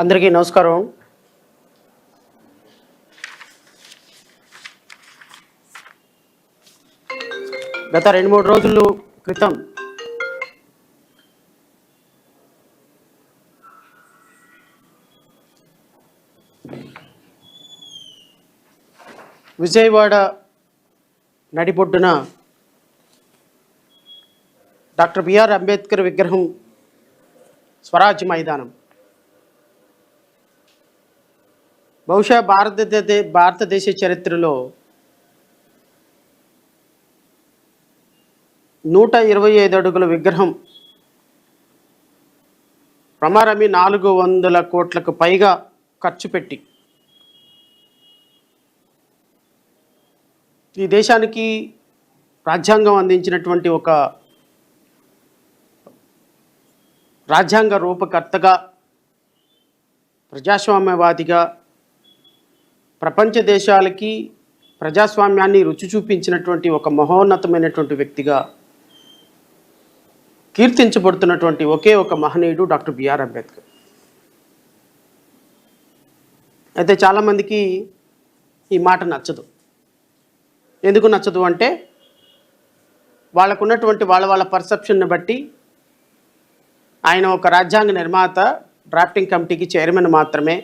అందరికీ నమస్కారం. గత 2-3 రోజుల క్రితం విజయవాడ నడిబొడ్డున డాక్టర్ బిఆర్ అంబేద్కర్ విగ్రహం స్వరాజ్ మైదానం బహుశా భారతదేశ చరిత్రలో 125 అడుగుల విగ్రహం ప్రమారమి 400 కోట్లకు పైగా ఖర్చు పెట్టి ఈ దేశానికి రాజ్యాంగం అందించినటువంటి ఒక రాజ్యాంగ రూపకర్తగా, ప్రజాస్వామ్యవాదిగా, ప్రపంచ దేశాలకి ప్రజాస్వామ్యాన్ని రుచి చూపించినటువంటి ఒక మహోన్నతమైనటువంటి వ్యక్తిగా కీర్తించబడుతున్నటువంటి ఒకే ఒక మహనీయుడు డాక్టర్ బిఆర్ అంబేద్కర్. అయితే చాలామందికి ఈ మాట నచ్చదు. ఎందుకు నచ్చదు అంటే వాళ్ళకున్నటువంటి వాళ్ళ పర్సెప్షన్ని బట్టి ఆయన ఒక రాజ్యాంగ నిర్మాత, డ్రాఫ్టింగ్ కమిటీకి చైర్మన్ మాత్రమే.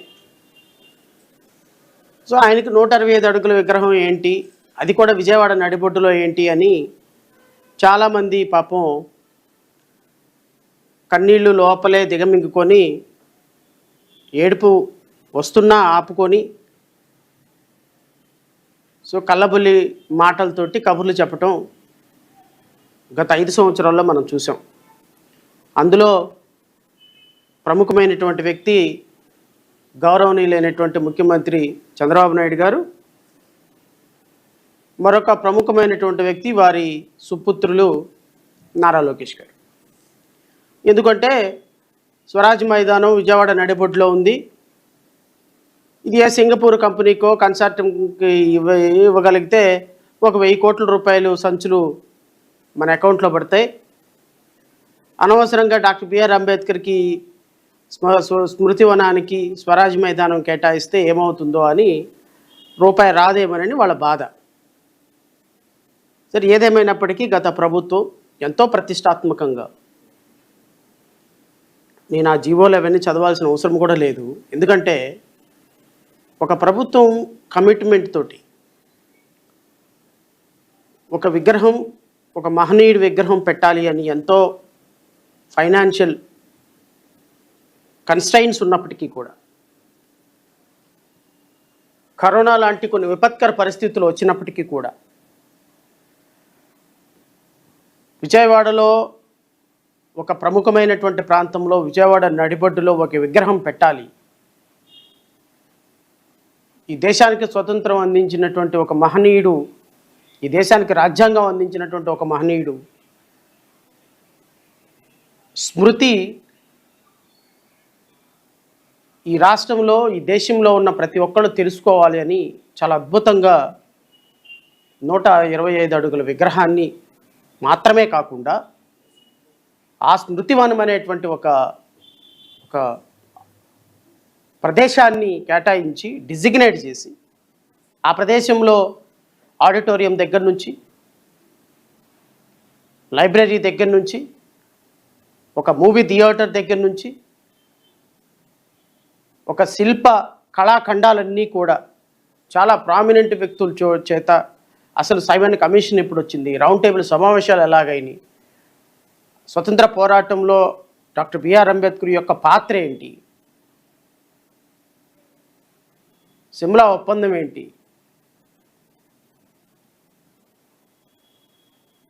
సో ఆయనకి 125 అడుగుల విగ్రహం ఏంటి, అది కూడా విజయవాడ నడిబొడ్డులో ఏంటి అని చాలామంది పాపం కన్నీళ్ళు లోపలే దిగమింగుకొని ఏడుపు వస్తున్నా ఆపుకొని సో కళ్ళబుల్లి మాటలతోటి కబుర్లు చెప్పటం గత 5 సంవత్సరాల్లో మనం చూసాం. అందులో ప్రముఖమైనటువంటి వ్యక్తి గౌరవనీయులైనటువంటి ముఖ్యమంత్రి చంద్రబాబు నాయుడు గారు, మరొక ప్రముఖమైనటువంటి వ్యక్తి వారి సుపుత్రులు నారా లోకేష్ గారు. ఎందుకంటే స్వరాజ్ మైదానం విజయవాడ నడిబొడ్డులో ఉంది. ఇది సింగపూర్ కంపెనీకో కన్సార్టియంకి ఇవ్వగలిగితే ఒక 1000 కోట్ల రూపాయలు సంచులు మన అకౌంట్లో పడతాయి. అనవసరంగా డాక్టర్ బిఆర్ అంబేద్కర్కి స్మృతివనానికి స్వరాజ్ మైదానం కేటాయిస్తే ఏమవుతుందో అని రూపాయి రాదేమోనని వాళ్ళ బాధ. సరే, ఏదేమైనప్పటికీ గత ప్రభుత్వం ఎంతో ప్రతిష్టాత్మకంగా, నేను ఆ జీవోలు అవన్నీ చదవాల్సిన అవసరం కూడా లేదు, ఎందుకంటే ఒక ప్రభుత్వం కమిట్మెంట్ తోటి ఒక విగ్రహం, ఒక మహనీయుడి విగ్రహం పెట్టాలి అని ఎంతో ఫైనాన్షియల్ కన్స్ట్రైన్స్ ఉన్నప్పటికీ కూడా, కరోనా లాంటి కొన్ని విపత్కర పరిస్థితులు వచ్చినప్పటికీ కూడా విజయవాడలో ఒక ప్రముఖమైనటువంటి ప్రాంతంలో విజయవాడ నడిబొడ్డులో ఒక విగ్రహం పెట్టాలి, ఈ దేశానికి స్వతంత్రం అందించినటువంటి ఒక మహనీయుడు, ఈ దేశానికి రాజ్యాంగం అందించినటువంటి ఒక మహనీయుడు స్మృతి ఈ రాష్ట్రంలో, ఈ దేశంలో ఉన్న ప్రతి ఒక్కళ్ళు తెలుసుకోవాలి అని చాలా అద్భుతంగా 125 అడుగుల విగ్రహాన్ని మాత్రమే కాకుండా ఆ స్మృతివనం అనేటువంటి ఒక ప్రదేశాన్ని కేటాయించి డిజిగ్నేట్ చేసి, ఆ ప్రదేశంలో ఆడిటోరియం దగ్గర నుంచి, లైబ్రరీ దగ్గర నుంచి, ఒక మూవీ థియేటర్ దగ్గర నుంచి, ఒక శిల్ప కళాఖండాలన్నీ కూడా చాలా ప్రామినెంట్ వ్యక్తుల చేత, అసలు సైమన్ కమిషన్ ఎప్పుడు వచ్చింది, రౌండ్ టేబుల్ సమావేశాలు ఎలాగైనాయి, స్వతంత్ర పోరాటంలో డాక్టర్ బిఆర్ అంబేద్కర్ యొక్క పాత్ర ఏంటి, సిమ్లా ఒప్పందం ఏంటి,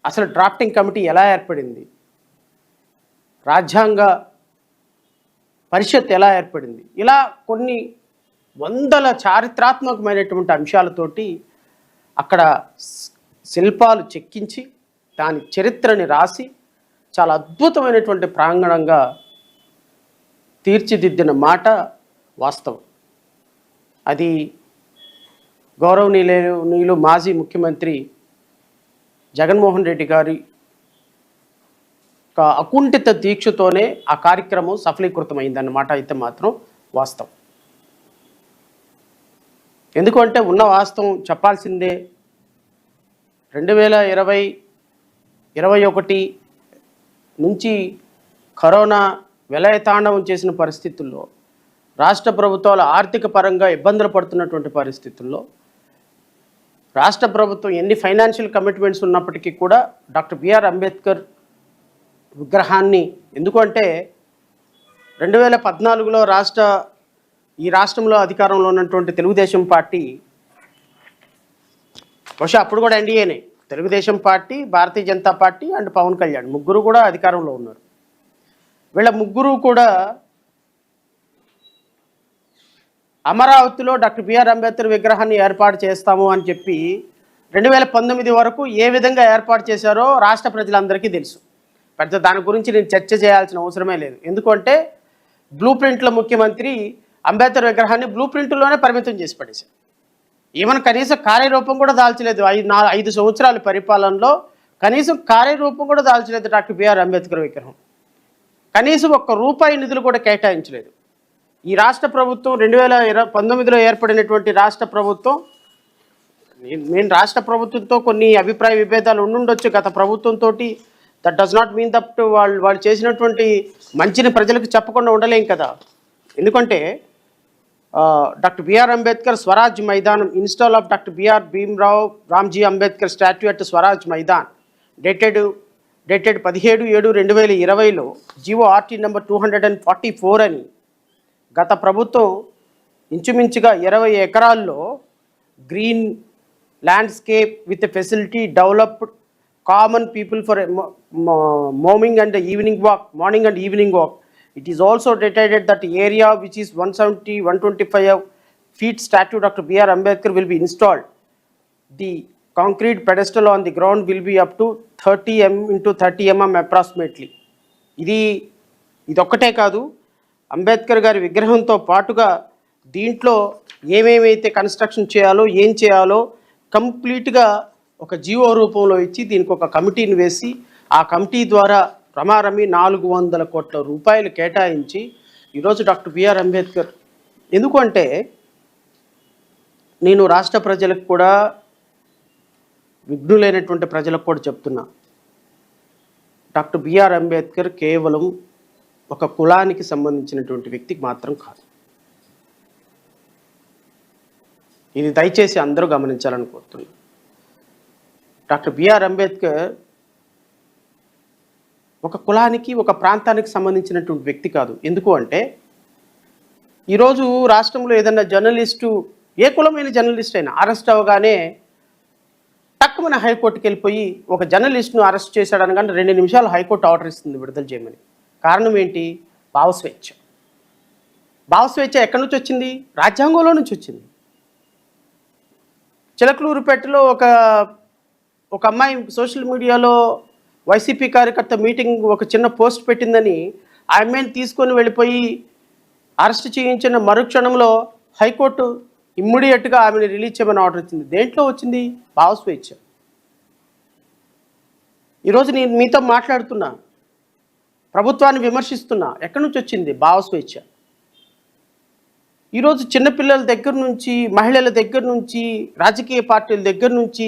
అసలు డ్రాఫ్టింగ్ కమిటీ ఎలా ఏర్పడింది, రాజ్యాంగ పరిషత్ ఎలా ఏర్పడింది, ఇలా కొన్ని వందల చారిత్రాత్మకమైనటువంటి అంశాలతోటి అక్కడ శిల్పాలు చెక్కించి దాని చరిత్రని రాసి చాలా అద్భుతమైనటువంటి ప్రాంగణంగా తీర్చిదిద్దిన మాట వాస్తవం. అది గౌరవనీయులు మాజీ ముఖ్యమంత్రి జగన్మోహన్ రెడ్డి గారి అకుంఠిత దీక్షతోనే ఆ కార్యక్రమం సఫలీకృతమైందన్నమాట అయితే మాత్రం వాస్తవం. ఎందుకంటే ఉన్న వాస్తవం చెప్పాల్సిందే. 2020-21 నుంచి కరోనా విలయతాండవం చేసిన పరిస్థితుల్లో, రాష్ట్ర ప్రభుత్వాలు ఆర్థిక పరంగా ఇబ్బందులు పడుతున్నటువంటి పరిస్థితుల్లో, రాష్ట్ర ప్రభుత్వం ఎన్ని ఫైనాన్షియల్ కమిట్మెంట్స్ ఉన్నప్పటికీ కూడా డాక్టర్ బిఆర్ అంబేద్కర్ విగ్రహాన్ని, ఎందుకంటే 2014లో ఈ రాష్ట్రంలో అధికారంలో ఉన్నటువంటి తెలుగుదేశం పార్టీ, బహుశా అప్పుడు కూడా ఎన్డీఏనే, Telugu Desam party, Bharatiya Janata party and Pawan Kalyan ముగ్గురు కూడా అధికారంలో ఉన్నారు. వీళ్ళ ముగ్గురు కూడా అమరావతిలో డాక్టర్ బిఆర్ అంబేద్కర్ విగ్రహాన్ని ఏర్పాటు చేస్తాము అని చెప్పి 2019 వరకు ఏ విధంగా ఏర్పాటు చేశారో రాష్ట్ర ప్రజలందరికీ తెలుసు. పెద్ద దాని గురించి నేను చర్చ చేయాల్సిన అవసరమే లేదు. ఎందుకంటే బ్లూ ప్రింట్లో ముఖ్యమంత్రి అంబేద్కర్ విగ్రహాన్ని బ్లూ ప్రింట్లోనే పరిమితం చేసి పడేశారు. ఈవెన్ కనీసం కార్యరూపం కూడా దాల్చలేదు. 5 సంవత్సరాల పరిపాలనలో కనీసం కార్యరూపం కూడా దాల్చలేదు డాక్టర్ బిఆర్ అంబేద్కర్ విగ్రహం. కనీసం ₹1 నిధులు కూడా కేటాయించలేదు. ఈ రాష్ట్ర ప్రభుత్వం 2019లో ఏర్పడినటువంటి రాష్ట్ర ప్రభుత్వం, నేను రాష్ట్ర ప్రభుత్వంతో కొన్ని అభిప్రాయ విభేదాలు ఉండుండొచ్చు గత ప్రభుత్వంతో. That does not mean that వాళ్ళు చేసినటువంటి మంచిని ప్రజలకు చెప్పకుండా ఉండలేం కదా. ఎందుకంటే doctor B R Ambedkar Swaraj Maidanam, install of doctor B R Bhimrao Ramji Ambedkar statue at Swaraj Maidan, dated 17/7/2020లో జీవో RT నెంబర్ 244 అని గత ప్రభుత్వం ఇంచుమించుగా 20 ఎకరాల్లో green landscape with facility developed common people for morning and evening walk. It is also decided that the area which is 125 feet statue Dr. B.R. Ambedkar will be installed. The concrete pedestal on the ground will be up to 30 into 30 mm approximately. ఇది ఒక్కటే కాదు, అంబేద్కర్ గారి విగ్రహంతో పాటుగా దీంట్లో ఏమేమైతే construction చేయాలో, ఏం చేయాలో కంప్లీట్గా ఒక జీవో రూపంలో ఇచ్చి దీనికి ఒక కమిటీని వేసి, ఆ కమిటీ ద్వారా రమారమి 400 కోట్ల రూపాయలు కేటాయించి ఈరోజు డాక్టర్ బిఆర్ అంబేద్కర్, ఎందుకంటే నేను రాష్ట్ర ప్రజలకు కూడా, విఘ్నులైనటువంటి ప్రజలకు కూడా చెప్తున్నా, డాక్టర్ బిఆర్ అంబేద్కర్ కేవలం ఒక కులానికి సంబంధించినటువంటి వ్యక్తికి మాత్రం కాదు. ఇది దయచేసి అందరూ గమనించాలని కోరుతున్నాను. డాక్టర్ బిఆర్ అంబేద్కర్ ఒక కులానికి, ఒక ప్రాంతానికి సంబంధించినటువంటి వ్యక్తి కాదు. ఎందుకు అంటే ఈరోజు రాష్ట్రంలో ఏదైనా జర్నలిస్టు, ఏ కులమైన జర్నలిస్ట్ అయినా అరెస్ట్ అవ్వగానే తక్కువ హైకోర్టుకి వెళ్ళిపోయి ఒక జర్నలిస్ట్ను అరెస్ట్ చేశాడనగానే 2 నిమిషాలు హైకోర్టు ఆర్డర్ ఇస్తుంది విడుదల చేయమని. కారణం ఏంటి? భావస్వేచ్ఛ. భావస్వేచ్ఛ ఎక్కడి నుంచి వచ్చింది? రాజ్యాంగంలో నుంచి వచ్చింది. చిలకలూరుపేటలో ఒక అమ్మాయి సోషల్ మీడియాలో వైసీపీ కార్యకర్త మీటింగ్ ఒక చిన్న పోస్ట్ పెట్టిందని ఆ అమ్మాయిని తీసుకొని వెళ్ళిపోయి అరెస్ట్ చేయించిన మరుక్షణంలో హైకోర్టు ఇమ్మీడియట్గా ఆమెను రిలీజ్ చేయమని ఆర్డర్ ఇచ్చింది. దేంట్లో వచ్చింది? భావస్వేచ్ఛ. ఈరోజు నేను మీతో మాట్లాడుతున్నా, ప్రభుత్వాన్ని విమర్శిస్తున్నా, ఎక్కడి నుంచి వచ్చింది? భావస్వేచ్ఛ. ఈరోజు చిన్నపిల్లల దగ్గర నుంచి, మహిళల దగ్గర నుంచి, రాజకీయ పార్టీల దగ్గర నుంచి,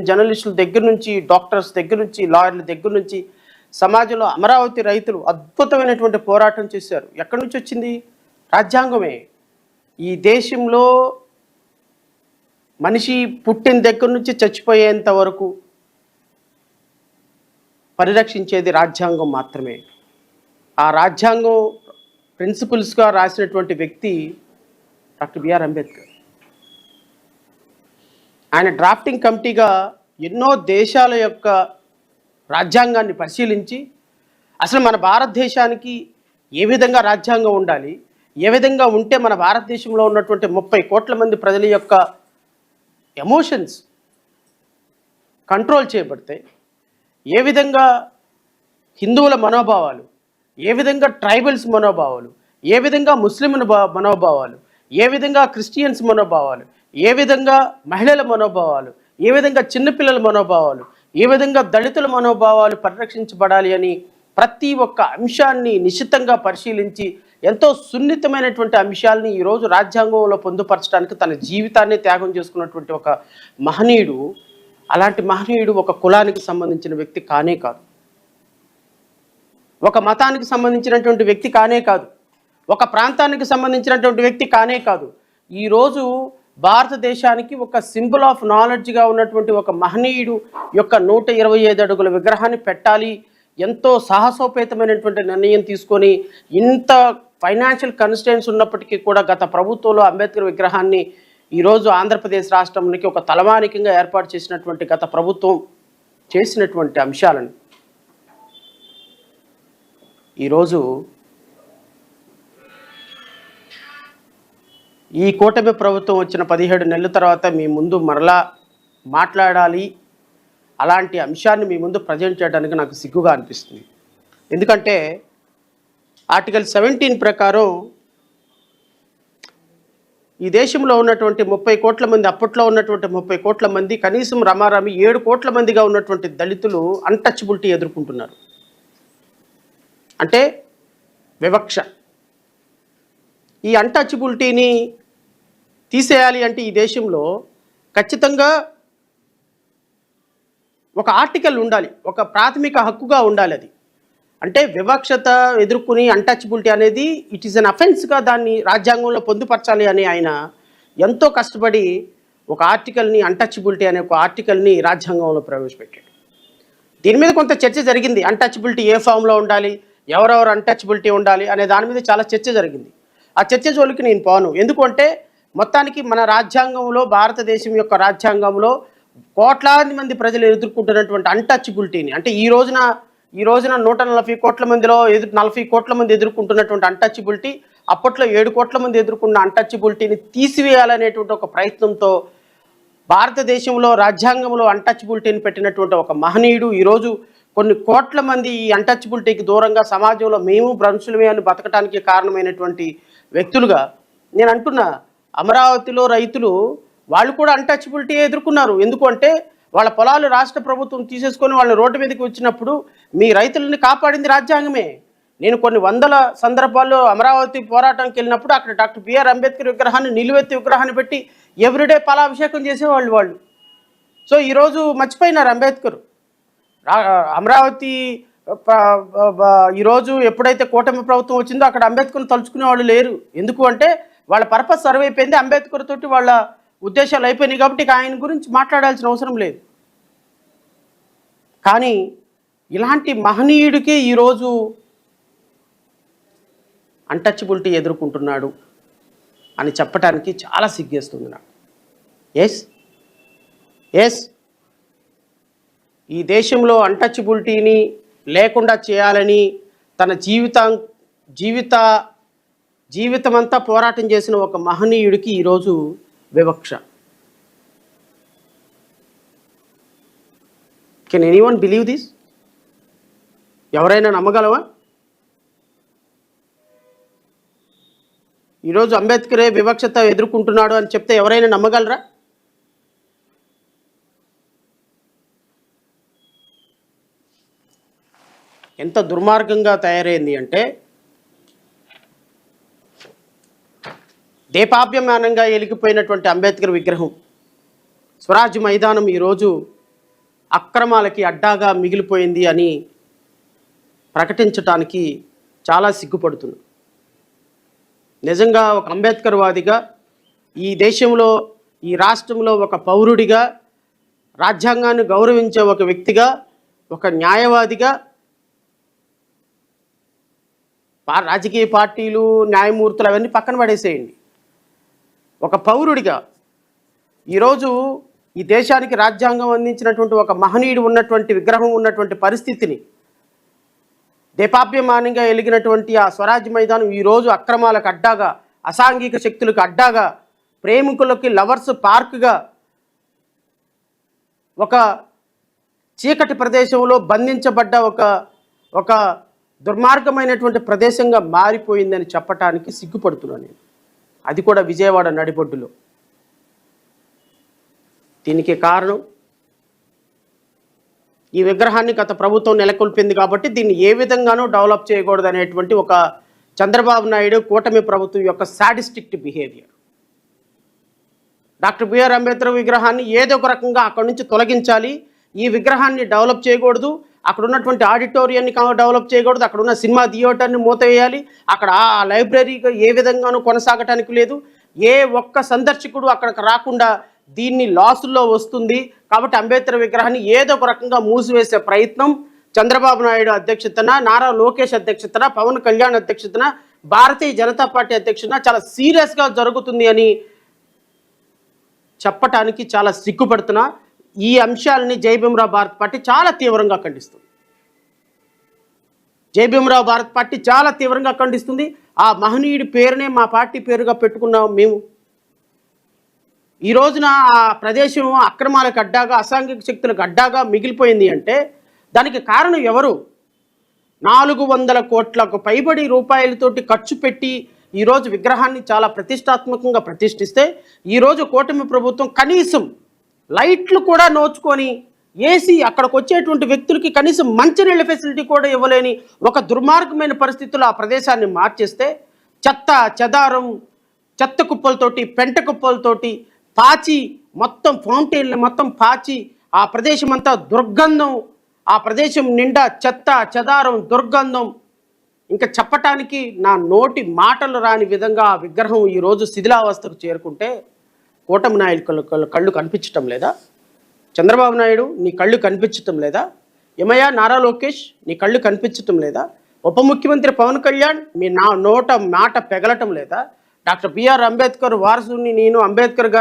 జర్నలిస్టుల దగ్గర నుంచి, డాక్టర్స్ దగ్గర నుంచి, లాయర్ల దగ్గర నుంచి, సమాజంలో అమరావతి రైతులు అద్భుతమైనటువంటి పోరాటం చేశారు. ఎక్కడి నుంచి వచ్చింది? రాజ్యాంగమే. ఈ దేశంలో మనిషి పుట్టిన దగ్గర నుంచి చచ్చిపోయేంత వరకు పరిరక్షించేది రాజ్యాంగం మాత్రమే. ఆ రాజ్యాంగం ప్రిన్సిపల్స్గా రాసినటువంటి వ్యక్తి డాక్టర్ బిఆర్ అంబేద్కర్. ఆయన డ్రాఫ్టింగ్ కమిటీగా ఎన్నో దేశాల యొక్క రాజ్యాంగాన్ని పరిశీలించి అసలు మన భారతదేశానికి ఏ విధంగా రాజ్యాంగం ఉండాలి, ఏ విధంగా ఉంటే మన భారతదేశంలో ఉన్నటువంటి 30 కోట్ల మంది ప్రజల యొక్క ఎమోషన్స్ కంట్రోల్ చేయబడతాయి, ఏ విధంగా హిందువుల మనోభావాలు, ఏ విధంగా ట్రైబల్స్ మనోభావాలు, ఏ విధంగా ముస్లిం మనోభావాలు, ఏ విధంగా క్రిస్టియన్స్ మనోభావాలు, ఏ విధంగా మహిళల మనోభావాలు, ఏ విధంగా చిన్నపిల్లల మనోభావాలు, ఏ విధంగా దళితుల మనోభావాలు పరిరక్షించబడాలి అని ప్రతి ఒక్క అంశాన్ని నిశితంగా పరిశీలించి ఎంతో సున్నితమైనటువంటి అంశాలని ఈరోజు రాజ్యాంగంలో పొందుపరచడానికి తన జీవితాన్ని త్యాగం చేసుకున్నటువంటి ఒక మహనీయుడు, అలాంటి మహనీయుడు ఒక కులానికి సంబంధించిన వ్యక్తి కానే కాదు, ఒక మతానికి సంబంధించినటువంటి వ్యక్తి కానే కాదు, ఒక ప్రాంతానికి సంబంధించినటువంటి వ్యక్తి కానే కాదు. ఈరోజు భారతదేశానికి ఒక సింబల్ ఆఫ్ నాలెడ్జ్గా ఉన్నటువంటి ఒక మహనీయుడు యొక్క 125 అడుగుల విగ్రహాన్ని పెట్టాలి, ఎంతో సాహసోపేతమైనటువంటి నిర్ణయం తీసుకొని, ఇంత ఫైనాన్షియల్ కన్స్టెన్స్ ఉన్నప్పటికీ కూడా గత ప్రభుత్వంలో అంబేద్కర్ విగ్రహాన్ని ఈరోజు ఆంధ్రప్రదేశ్ రాష్ట్రానికి ఒక తలమానికంగా ఏర్పాటు చేసినటువంటి గత ప్రభుత్వం చేసినటువంటి అంశాలను ఈరోజు ఈ కూటమి ప్రభుత్వం వచ్చిన 17 నెలల తర్వాత మీ ముందు మరలా మాట్లాడాలి, అలాంటి అంశాన్ని మీ ముందు ప్రజెంట్ చేయడానికి నాకు సిగ్గుగా అనిపిస్తుంది. ఎందుకంటే ఆర్టికల్ 17 ప్రకారం ఈ దేశంలో ఉన్నటువంటి 30 కోట్ల మంది, అప్పట్లో ఉన్నటువంటి 30 కోట్ల మంది, కనీసం రమారమి 7 కోట్ల మందిగా ఉన్నటువంటి దళితులు అన్టచబిలిటీ ఎదుర్కొంటున్నారు. అంటే వివక్ష. ఈ అన్టచబిలిటీని తీసేయాలి అంటే ఈ దేశంలో ఖచ్చితంగా ఒక ఆర్టికల్ ఉండాలి, ఒక ప్రాథమిక హక్కుగా ఉండాలి. అది అంటే వివక్షత ఎదుర్కొని అన్టచబిలిటీ అనేది ఇట్ ఈస్ అన్ అఫెన్స్గా దాన్ని రాజ్యాంగంలో పొందుపరచాలి అని ఆయన ఎంతో కష్టపడి ఒక ఆర్టికల్ని, అన్టచబిలిటీ అనే ఒక ఆర్టికల్ని రాజ్యాంగంలో ప్రవేశపెట్టాడు. దీని మీద కొంత చర్చ జరిగింది. అన్టచబిలిటీ ఏ ఫామ్లో ఉండాలి, ఎవరెవరు అన్టచబిలిటీ ఉండాలి అనే దాని మీద చాలా చర్చ జరిగింది. ఆ చర్చ జోలికి నేను పోను. ఎందుకంటే మొత్తానికి మన రాజ్యాంగంలో, భారతదేశం యొక్క రాజ్యాంగంలో కోట్లాది మంది ప్రజలు ఎదుర్కొంటున్నటువంటి అన్టచబిలిటీని, అంటే ఈ రోజున 140 కోట్ల మందిలో 40 కోట్ల మంది ఎదుర్కొంటున్నటువంటి అన్టచబిలిటీ, అప్పట్లో 7 కోట్ల మంది ఎదుర్కొన్న అన్టచబిలిటీని తీసివేయాలనేటువంటి ఒక ప్రయత్నంతో భారతదేశంలో రాజ్యాంగంలో అన్టచబిలిటీని పెట్టినటువంటి ఒక మహనీయుడు ఈరోజు కొన్ని కోట్ల మంది ఈ అన్టచబిలిటీకి దూరంగా సమాజంలో మేము బ్రన్సులమే అని బతకడానికి కారణమైనటువంటి వ్యక్తులుగా నేను అంటున్నా. అమరావతిలో రైతులు వాళ్ళు కూడా అన్టచబిలిటీ ఎదుర్కొన్నారు. ఎందుకంటే వాళ్ళ పొలాలు రాష్ట్ర ప్రభుత్వం తీసేసుకొని వాళ్ళని రోడ్డు మీదకి వచ్చినప్పుడు మీ రైతులని కాపాడింది రాజ్యాంగమే. నేను కొన్ని వందల సందర్భాల్లో అమరావతి పోరాటానికి వెళ్ళినప్పుడు అక్కడ డాక్టర్ బిఆర్ అంబేద్కర్ విగ్రహాన్ని, నిలువెత్తి విగ్రహాన్ని పెట్టి ఎవ్రీడే పాలాభిషేకం చేసేవాళ్ళు వాళ్ళు. సో ఈరోజు మర్చిపోయినారు అంబేద్కర్. అమరావతి ఈరోజు ఎప్పుడైతే కూటమి ప్రభుత్వం వచ్చిందో అక్కడ అంబేద్కర్ని తలుచుకునే వాళ్ళు లేరు. ఎందుకు అంటే వాళ్ళ పర్పస్ సర్వ్ అయిపోయింది, అంబేద్కర్ తోటి వాళ్ళ ఉద్దేశాలు అయిపోయినాయి కాబట్టి ఆయన గురించి మాట్లాడాల్సిన అవసరం లేదు. కానీ ఇలాంటి మహనీయుడికి ఈరోజు అన్టచబిలిటీ ఎదుర్కొంటున్నాడు అని చెప్పడానికి చాలా సిగ్గేస్తుంది నాకు. ఎస్ ఈ దేశంలో అన్టచబిలిటీని లేకుండా చేయాలని తన జీవితమంతా పోరాటం చేసిన ఒక మహనీయుడికి ఈరోజు వివక్ష. Can anyone believe this? ఎవరైనా నమ్మగలవా? ఈరోజు అంబేద్కరే వివక్షత ఎదుర్కొంటున్నాడు అని చెప్తే ఎవరైనా నమ్మగలరా? ఎంత దుర్మార్గంగా తయారైంది అంటే దేపాప్యమానంగా ఎలిగిపోయినటువంటి అంబేద్కర్ విగ్రహం, స్వరాజ్ మైదానం ఈరోజు అక్రమాలకి అడ్డాగా మిగిలిపోయింది అని ప్రకటించటానికి చాలా సిగ్గుపడుతుంది. నిజంగా ఒక అంబేద్కర్ వాదిగా, ఈ దేశంలో, ఈ రాష్ట్రంలో ఒక పౌరుడిగా, రాజ్యాంగాన్ని గౌరవించే ఒక వ్యక్తిగా, ఒక న్యాయవాదిగా, రాజకీయ పార్టీలు, న్యాయమూర్తులు అవన్నీ పక్కన పడేసేయండి, ఒక పౌరుడిగా ఈరోజు ఈ దేశానికి రాజ్యాంగం అందించినటువంటి ఒక మహనీయుడు ఉన్నటువంటి విగ్రహం ఉన్నటువంటి పరిస్థితిని, దేపాప్యమానంగా ఎలిగినటువంటి ఆ స్వరాజ్య మైదానం ఈరోజు అక్రమాలకు అడ్డాగా, అసాంఘిక శక్తులకు అడ్డాగా, ప్రేమికులకి లవర్స్ పార్క్గా, ఒక చీకటి ప్రదేశంలో బంధించబడ్డ ఒక దుర్మార్గమైనటువంటి ప్రదేశంగా మారిపోయిందని చెప్పటానికి సిగ్గుపడుతున్నాను నేను. అది కూడా విజయవాడ నడిబొడ్డులో. దీనికి కారణం ఈ విగ్రహాన్ని గత ప్రభుత్వం నెలకొల్పింది కాబట్టి దీన్ని ఏ విధంగానూ డెవలప్ చేయకూడదు అనేటువంటి ఒక చంద్రబాబు నాయుడు కూటమి ప్రభుత్వం యొక్క sadistic behaviour. Doctor B R Ambedkar విగ్రహాన్ని ఏదో ఒక రకంగా అక్కడి నుంచి తొలగించాలి, ఈ విగ్రహాన్ని డెవలప్ చేయకూడదు, అక్కడ ఉన్నటువంటి ఆడిటోరియాన్ని డెవలప్ చేయకూడదు, అక్కడ ఉన్న సినిమా థియేటర్ని మూతవేయాలి, అక్కడ ఆ లైబ్రరీగా ఏ విధంగానూ కొనసాగటానికి లేదు, ఏ ఒక్క సందర్శకుడు అక్కడికి రాకుండా దీన్ని లాసుల్లో వస్తుంది. కాబట్టి అంబేద్కర్ విగ్రహాన్ని ఏదో ఒక రకంగా మూసివేసే ప్రయత్నం చంద్రబాబు నాయుడు అధ్యక్షతన, నారా లోకేష్ అధ్యక్షతన, పవన్ కళ్యాణ్ అధ్యక్షతన, భారతీయ జనతా పార్టీ అధ్యక్షతన చాలా సీరియస్గా జరుగుతుంది అని చెప్పటానికి చాలా సిగ్గుపడుతున్నా. ఈ అంశాలని జై భీమ్రావ్ భారత్ పార్టీ చాలా తీవ్రంగా ఖండిస్తుంది. జై భీమ్రావ్ భారత్ పార్టీ చాలా తీవ్రంగా ఖండిస్తుంది. ఆ మహనీయుడి పేరునే మా పార్టీ పేరుగా పెట్టుకున్నాం మేము. ఈ రోజున ఆ ప్రదేశం అక్రమాలకు అడ్డాగా, అసాంఘిక శక్తులకు అడ్డాగా మిగిలిపోయింది అంటే దానికి కారణం ఎవరు? 400 కోట్లకు పైబడి రూపాయలతోటి ఖర్చు పెట్టి ఈరోజు విగ్రహాన్ని చాలా ప్రతిష్టాత్మకంగా ప్రతిష్ఠిస్తే ఈరోజు కూటమి ప్రభుత్వం కనీసం లైట్లు కూడా నోచుకొని ఏసీ అక్కడికి వచ్చేటువంటి వ్యక్తులకి కనీసం మంచినీళ్ళ ఫెసిలిటీ కూడా ఇవ్వలేని ఒక దుర్మార్గమైన పరిస్థితుల్లో ఆ ప్రదేశాన్ని మార్చేస్తే చెత్త చెదారం, చెత్త కుప్పలతోటి, పెంట కుప్పలతోటి పాచి, మొత్తం ఫౌంటైన్లు మొత్తం పాచి ఆ ప్రదేశం అంతా దుర్గంధం, ఆ ప్రదేశం నిండా చెత్త చెదారం దుర్గంధం, ఇంకా చెప్పటానికి నా నోటి మాటలు రాని విధంగా ఆ విగ్రహం ఈరోజు శిథిలావస్థకు చేరుకుంటే కూటమి నాయకుల కళ్ళు కనిపించటం లేదా? చంద్రబాబు నాయుడు నీ కళ్ళు కనిపించటం లేదా? ఏమయ్యా నారా లోకేష్ నీ కళ్ళు కనిపించటం లేదా? ఉప ముఖ్యమంత్రి పవన్ కళ్యాణ్ మీ నోట మాట పెగలటం లేదా? డాక్టర్ బిఆర్ అంబేద్కర్ వారసుని నేను అంబేద్కర్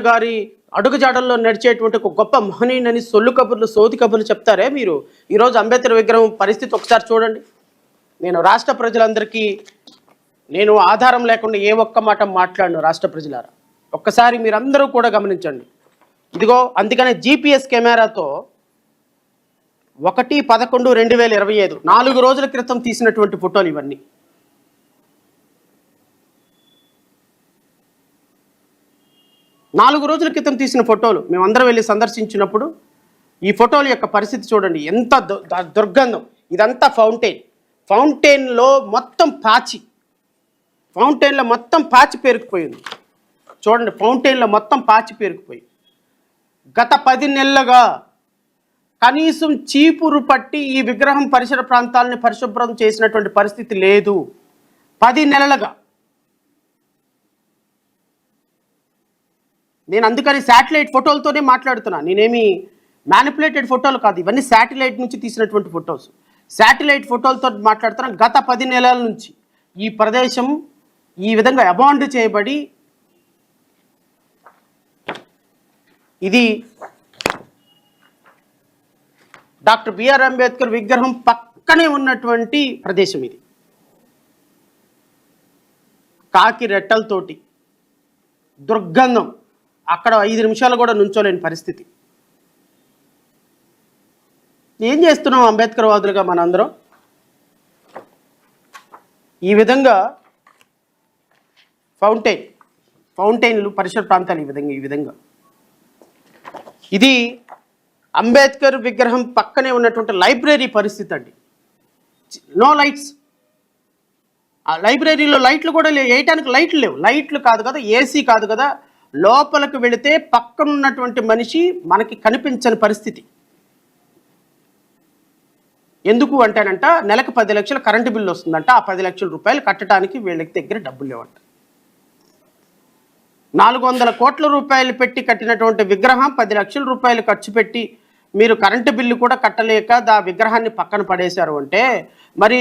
గారి అడుగుజాడల్లో నడిచేటువంటి ఒక గొప్ప మహనీయుని సొల్లు కబుర్లు, సోది కబుర్లు చెప్తారే మీరు. ఈరోజు అంబేద్కర్ విగ్రహం పరిస్థితి ఒకసారి చూడండి. నేను రాష్ట్ర ప్రజలందరికీ నేను ఆధారం లేకుండా ఏ ఒక్క మాట మాట్లాడను. రాష్ట్ర ప్రజలారా ఒక్కసారి మీరందరూ కూడా గమనించండి. ఇదిగో అందుకనే జీపీఎస్ కెమెరాతో 1/11/2025 4 రోజుల క్రితం తీసినటువంటి ఫోటోలు ఇవన్నీ. నాలుగు రోజుల క్రితం తీసిన ఫోటోలు మేమందరం వెళ్ళి సందర్శించినప్పుడు ఈ ఫోటోల యొక్క పరిస్థితి చూడండి, ఎంత దుర్గంధం. ఇదంతా ఫౌంటైన్లో మొత్తం పాచి పేరుకుపోయింది. చూడండి, ఫౌంటైన్లో మొత్తం పాచి పేరుకుపోయి గత 10 నెలలుగా కనీసం చీపురు పట్టి ఈ విగ్రహం పరిసర ప్రాంతాలని పరిశుభ్రం చేసినటువంటి పరిస్థితి లేదు 10 నెలలుగా. నేను అందుకని శాటిలైట్ ఫోటోలతోనే మాట్లాడుతున్నా. నేనేమి మ్యానిపులేటెడ్ ఫోటోలు కాదు, ఇవన్నీ శాటిలైట్ నుంచి తీసినటువంటి ఫొటోస్. శాటిలైట్ ఫోటోలతో మాట్లాడుతున్నా. గత 10 నెలల నుంచి ఈ ప్రదేశం ఈ విధంగా అబాండ్ చేయబడి ఇది డాక్టర్ బిఆర్ అంబేద్కర్ విగ్రహం పక్కనే ఉన్నటువంటి ప్రదేశం. ఇది కాకి రెట్టలతోటి దుర్గంధం, అక్కడ 5 నిమిషాలు కూడా నుంచోలేని పరిస్థితి. ఏం చేస్తున్నాం అంబేద్కర్ వాదులుగా మనందరం? ఈ విధంగా ఫౌంటైన్లు పరిసర ప్రాంతాలు ఈ విధంగా ఇది అంబేద్కర్ విగ్రహం పక్కనే ఉన్నటువంటి లైబ్రరీ పరిస్థితి అండి. No lights. ఆ లైబ్రరీలో లైట్లు కూడా వేయటానికి లైట్లు లేవు. లైట్లు కాదు కదా, ఏసీ కాదు కదా, లోపలికి వెళితే పక్కనున్నటువంటి మనిషి మనకి కనిపించని పరిస్థితి. ఎందుకు అంటేనంట నెలకు 10 లక్షల కరెంటు బిల్లు వస్తుందంట. ఆ 10 లక్షల రూపాయలు కట్టడానికి వీళ్ళకి దగ్గర డబ్బులు లేవంట. 400 కోట్ల రూపాయలు పెట్టి కట్టినటువంటి విగ్రహం 10 లక్షల రూపాయలు ఖర్చు పెట్టి మీరు కరెంటు బిల్లు కూడా కట్టలేక ఆ విగ్రహాన్ని పక్కన పడేశారు అంటే మరి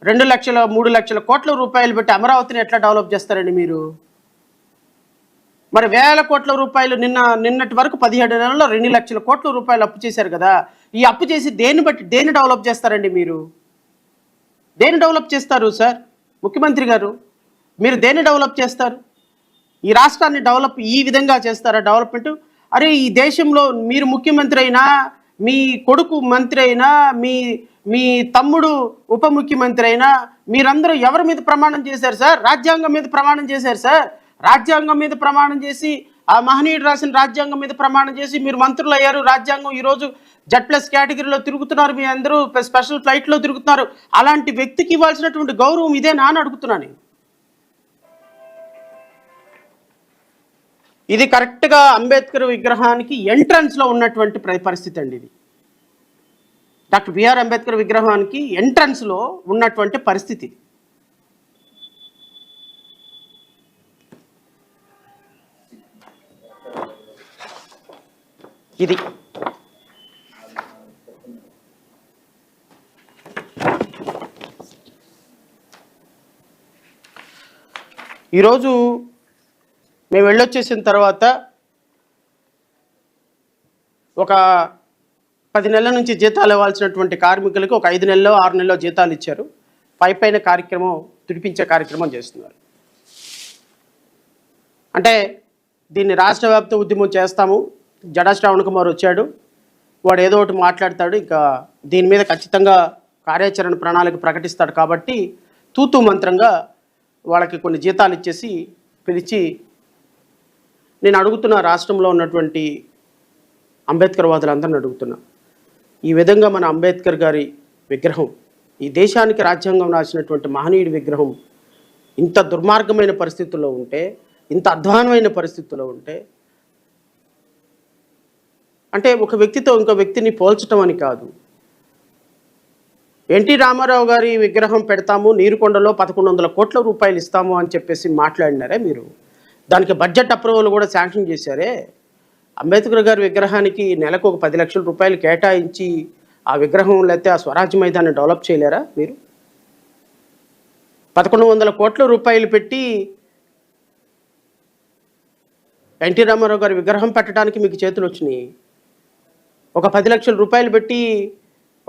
2 లక్షల 3 లక్షల కోట్ల రూపాయలు పెట్టి అమరావతిని ఎట్లా డెవలప్ చేస్తారండి మీరు? మరి వేల కోట్ల రూపాయలు నిన్నటి వరకు 17 నెలల్లో 2 లక్షల కోట్ల రూపాయలు అప్పు చేశారు కదా. ఈ అప్పు చేసి దేన్ని డెవలప్ చేస్తారండి మీరు? దేన్ని డెవలప్ చేస్తారు సార్ ముఖ్యమంత్రి గారు? మీరు దేన్ని డెవలప్ చేస్తారు? ఈ రాష్ట్రాన్ని డెవలప్ ఈ విధంగా చేస్తారా డెవలప్మెంట్? అరే ఈ దేశంలో మీరు ముఖ్యమంత్రి అయినా, మీ కొడుకు మంత్రి అయినా, మీ తమ్ముడు ఉప ముఖ్యమంత్రి అయినా మీరందరూ ఎవరి మీద ప్రమాణం చేశారు సార్? రాజ్యాంగం మీద ప్రమాణం చేశారు సార్. రాజ్యాంగం మీద ప్రమాణం చేసి, ఆ మహనీయుడు రాసిన రాజ్యాంగం మీద ప్రమాణం చేసి మీరు మంత్రులు అయ్యారు. రాజ్యాంగం ఈరోజు Z+ కేటగిరీలో తిరుగుతున్నారు, మీ అందరూ స్పెషల్ ఫ్లైట్లో తిరుగుతున్నారు. అలాంటి వ్యక్తికి ఇవ్వాల్సినటువంటి గౌరవం ఇదేనా అని అడుగుతున్నాను. ఇది కరెక్ట్గా అంబేద్కర్ విగ్రహానికి ఎంట్రన్స్లో ఉన్నటువంటి పరిస్థితి అండి. ఇది డాక్టర్ బిఆర్ అంబేద్కర్ విగ్రహానికి ఎంట్రన్స్లో ఉన్నటువంటి పరిస్థితి. ఇది ఈరోజు మేము వెళ్ళొచ్చేసిన తర్వాత ఒక 10 నెలల నుంచి జీతాలు ఇవ్వాల్సినటువంటి కార్మికులకు ఒక 5 నెలలో 6 నెలలో జీతాలు ఇచ్చారు. పైన కార్యక్రమం తుడిపించే కార్యక్రమం చేస్తున్నారు. అంటే దీన్ని రాష్ట్ర వ్యాప్త ఉద్యమం చేస్తాము. జడా శ్రావణ్ కుమార్ వచ్చాడు, వాడు ఏదో ఒకటి మాట్లాడతాడు, ఇంకా దీని మీద ఖచ్చితంగా కార్యాచరణ ప్రణాళిక ప్రకటిస్తాడు. కాబట్టి తూతూ మంత్రంగా వాళ్ళకి కొన్ని జీతాలు ఇచ్చేసి పిలిచి, నేను అడుగుతున్న రాష్ట్రంలో ఉన్నటువంటి అంబేద్కర్ వాదులందరిని అడుగుతున్నా, ఈ విధంగా మన అంబేద్కర్ గారి విగ్రహం, ఈ దేశానికి రాజ్యాంగం రాసినటువంటి మహనీయుడి విగ్రహం ఇంత దుర్మార్గమైన పరిస్థితుల్లో ఉంటే, ఇంత అధ్వానమైన పరిస్థితుల్లో ఉంటే, అంటే ఒక వ్యక్తితో ఇంకో వ్యక్తిని పోల్చడం అని కాదు. ఎన్టీ రామారావు గారి విగ్రహం పెడతాము, నీరుకొండలో 1100 కోట్ల రూపాయలు ఇస్తాము అని చెప్పేసి మాట్లాడినారే మీరు. దానికి బడ్జెట్ అప్రూవల్ కూడా శాంక్షన్ చేశారే. అంబేద్కర్ గారి విగ్రహానికి నెలకు ఒక 10 లక్షల రూపాయలు కేటాయించి ఆ విగ్రహం లేకపోతే ఆ స్వరాజ్య మైదాన్ని డెవలప్ చేయలేరా మీరు? 1100 కోట్ల రూపాయలు పెట్టి ఎన్టీ రామారావు గారి విగ్రహం పెట్టడానికి మీకు చేతులు వచ్చినాయి. ఒక 10 లక్షల రూపాయలు పెట్టి,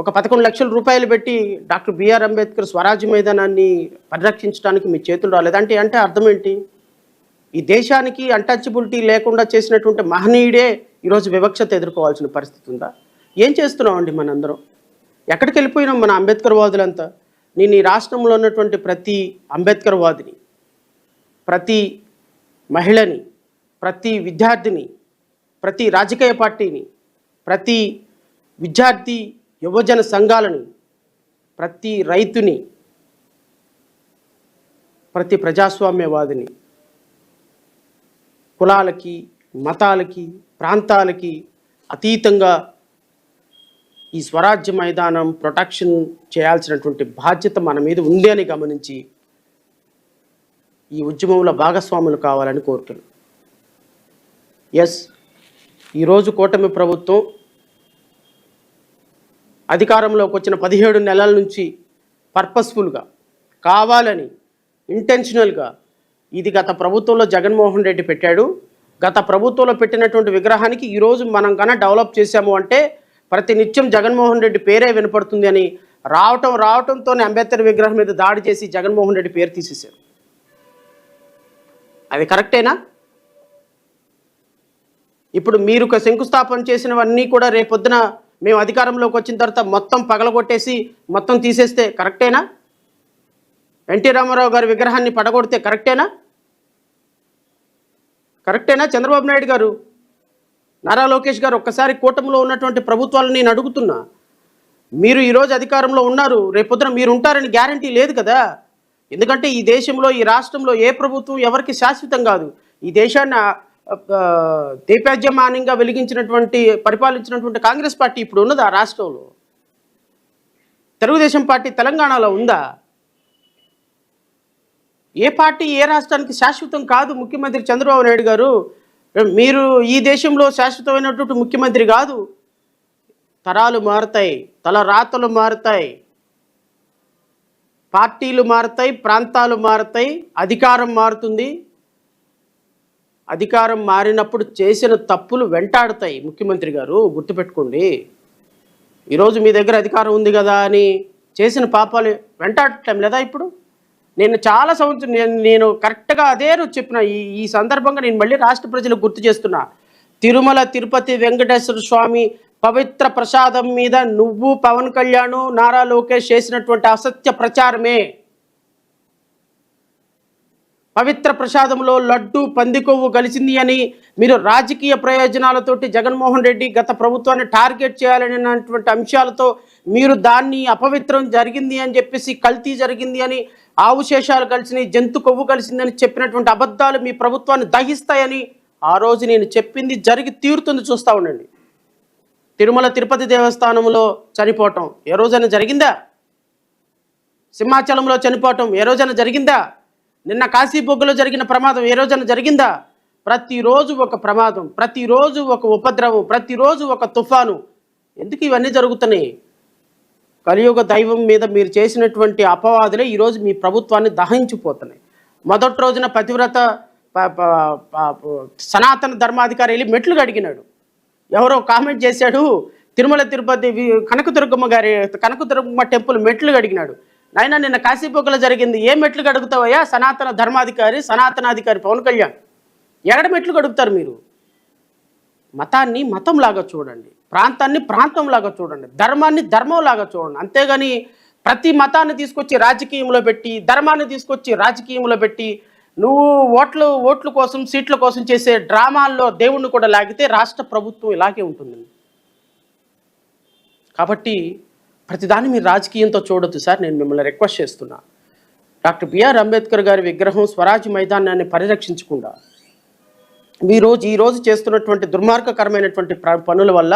ఒక 11 లక్షల రూపాయలు పెట్టి డాక్టర్ బిఆర్ అంబేద్కర్ స్వరాజ్య మైదానాన్ని పరిరక్షించడానికి మీ చేతులు రాలేదంటే అంటే అర్థం ఏంటి? ఈ దేశానికి అన్టచబిలిటీ లేకుండా చేసినటువంటి మహనీయుడే ఈరోజు వివక్షత ఎదుర్కోవాల్సిన పరిస్థితి ఉందా? ఏం చేస్తున్నామండి మనందరం? ఎక్కడికి వెళ్ళిపోయినాం మన అంబేద్కర్ వాదులంతా? నేను ఈ రాష్ట్రంలో ఉన్నటువంటి ప్రతి అంబేద్కర్ వాదిని, ప్రతి మహిళని, ప్రతి విద్యార్థిని, ప్రతి రాజకీయ పార్టీని, ప్రతి విద్యార్థి యువజన సంఘాలని, ప్రతి రైతుని, ప్రతి ప్రజాస్వామ్యవాదిని, కులాలకి, మతాలకి, ప్రాంతాలకి అతీతంగా ఈ స్వరాజ్య మైదానం ప్రొటెక్షన్ చేయాల్సినటువంటి బాధ్యత మన మీద ఉంది అని గమనించి ఈ ఉద్యమంలో భాగస్వాములు కావాలని కోరుతున్నాను. ఎస్, ఈరోజు కూటమి ప్రభుత్వం అధికారంలోకి వచ్చిన 17 నెలల నుంచి పర్పస్ఫుల్గా, కావాలని, ఇంటెన్షనల్గా ఇది గత ప్రభుత్వంలో జగన్మోహన్ రెడ్డి పెట్టాడు. గత ప్రభుత్వంలో పెట్టినటువంటి విగ్రహానికి ఈరోజు మనం కన్నా డెవలప్ చేశాము అంటే ప్రతి నిత్యం జగన్మోహన్ రెడ్డి పేరే వినపడుతుంది అని రావటంతోనే అంబేద్కర్ విగ్రహం మీద దాడి చేసి జగన్మోహన్ రెడ్డి పేరు తీసేశారు. అది కరెక్టేనా? ఇప్పుడు మీరు శంకుస్థాపన చేసినవన్నీ కూడా రేపొద్దున మేము అధికారంలోకి వచ్చిన తర్వాత మొత్తం పగలగొట్టేసి మొత్తం తీసేస్తే కరెక్టేనా? ఎన్టీ రామారావు గారి విగ్రహాన్ని పడగొడితే కరెక్టేనా? చంద్రబాబు నాయుడు గారు, నారా లోకేష్ గారు, ఒక్కసారి కూటమిలో ఉన్నటువంటి ప్రభుత్వాలను నేను అడుగుతున్నా, మీరు ఈరోజు అధికారంలో ఉన్నారు, రేపొద్దున మీరు ఉంటారని గ్యారంటీ లేదు కదా. ఎందుకంటే ఈ దేశంలో, ఈ రాష్ట్రంలో ఏ ప్రభుత్వం ఎవరికి శాశ్వతం కాదు. ఈ దేశాన్ని దేపాద్యమానంగా పరిపాలించినటువంటి కాంగ్రెస్ పార్టీ ఇప్పుడు ఉన్నది ఆ రాష్ట్రంలో. తెలుగుదేశం పార్టీ తెలంగాణలో ఉందా? ఏ పార్టీ ఏ రాష్ట్రానికి శాశ్వతం కాదు. ముఖ్యమంత్రి చంద్రబాబు నాయుడు గారు, మీరు ఈ దేశంలో శాశ్వతమైనటువంటి ముఖ్యమంత్రి కాదు. తరాలు మారుతాయి, తలరాతలు మారుతాయి, పార్టీలు మారుతాయి, ప్రాంతాలు మారుతాయి, అధికారం మారుతుంది. అధికారం మారినప్పుడు చేసిన తప్పులు వెంటాడుతాయి. ముఖ్యమంత్రి గారు గుర్తుపెట్టుకోండి. ఈరోజు మీ దగ్గర అధికారం ఉంది కదా అని చేసిన పాపాలు వెంటాడటం లేదా? ఇప్పుడు నేను చాలా నేను కరెక్ట్గా అదే రోజు చెప్పిన. ఈ సందర్భంగా నేను మళ్ళీ రాష్ట్ర ప్రజలకు గుర్తు చేస్తున్నా, తిరుమల తిరుపతి వెంకటేశ్వర స్వామి పవిత్ర ప్రసాదం మీద నువ్వు, పవన్ కళ్యాణ్, నారా లోకేష్ చేసినటువంటి అసత్య ప్రచారమే. పవిత్ర ప్రసాదంలో లడ్డు పందికొవ్వు కలిసింది అని మీరు రాజకీయ ప్రయోజనాలతోటి జగన్మోహన్ రెడ్డి గత ప్రభుత్వాన్ని టార్గెట్ చేయాలనేటువంటి అంశాలతో మీరు దాన్ని అపవిత్రం జరిగింది అని చెప్పేసి కల్తీ జరిగింది అని ఆవుశేషాలు కలిసినాయి జంతు కొవ్వు కలిసిందని చెప్పినటువంటి అబద్ధాలు మీ ప్రభుత్వాన్ని దహిస్తాయని ఆ రోజు నేను చెప్పింది జరిగి తీరుతుంది, చూస్తూ ఉండండి. తిరుమల తిరుపతి దేవస్థానంలో చనిపోవటం ఏ రోజైనా జరిగిందా? సింహాచలంలో చనిపోవటం ఏ రోజైనా జరిగిందా? నిన్న కాశీబొగ్గులో జరిగిన ప్రమాదం ఏ రోజైనా జరిగిందా? ప్రతిరోజు ఒక ప్రమాదం, ప్రతిరోజు ఒక ఉపద్రవం, ప్రతిరోజు ఒక తుఫాను. ఎందుకు ఇవన్నీ జరుగుతున్నాయి? కలియుగ దైవం మీద మీరు చేసినటువంటి అపవాదులే ఈరోజు మీ ప్రభుత్వాన్ని దహించిపోతున్నాయి. మొదటి రోజున పతివ్రత సనాతన ధర్మాధికారి వెళ్ళి మెట్లు అడిగినాడు. ఎవరో కామెంట్ చేశాడు, తిరుమల తిరుపతి కనకదుర్గమ్మ టెంపుల్ మెట్లు అడిగినాడు. నాయన నిన్న కాశీబొగ్గలో జరిగింది, ఏ మెట్లు గడుగుతావయ్యా? సనాతన ధర్మాధికారి సనాతనాధికారి పవన్ కళ్యాణ్ ఎక్కడ మెట్లు గడుగుతారు మీరు? మతాన్ని మతంలాగా చూడండి, ప్రాంతాన్ని ప్రాంతంలాగా చూడండి, ధర్మాన్ని ధర్మంలాగా చూడండి. అంతేగాని ప్రతి మతాన్ని తీసుకొచ్చి రాజకీయంలో పెట్టి, ధర్మాన్ని తీసుకొచ్చి రాజకీయంలో పెట్టి, నువ్వు ఓట్ల కోసం సీట్ల కోసం చేసే డ్రామాల్లో దేవుణ్ణి కూడా లాగితే రాష్ట్ర ప్రభుత్వం ఇలాగే ఉంటుంది. కాబట్టి ప్రతిదాన్ని మీరు రాజకీయంతో చూడొద్దు సార్. నేను మిమ్మల్ని రిక్వెస్ట్ చేస్తున్నా, డాక్టర్ బిఆర్ అంబేద్కర్ గారి విగ్రహం స్వరాజ్ మైదానాన్ని పరిరక్షించకుండా ఈరోజు చేస్తున్నటువంటి దుర్మార్గకరమైనటువంటి పనుల వల్ల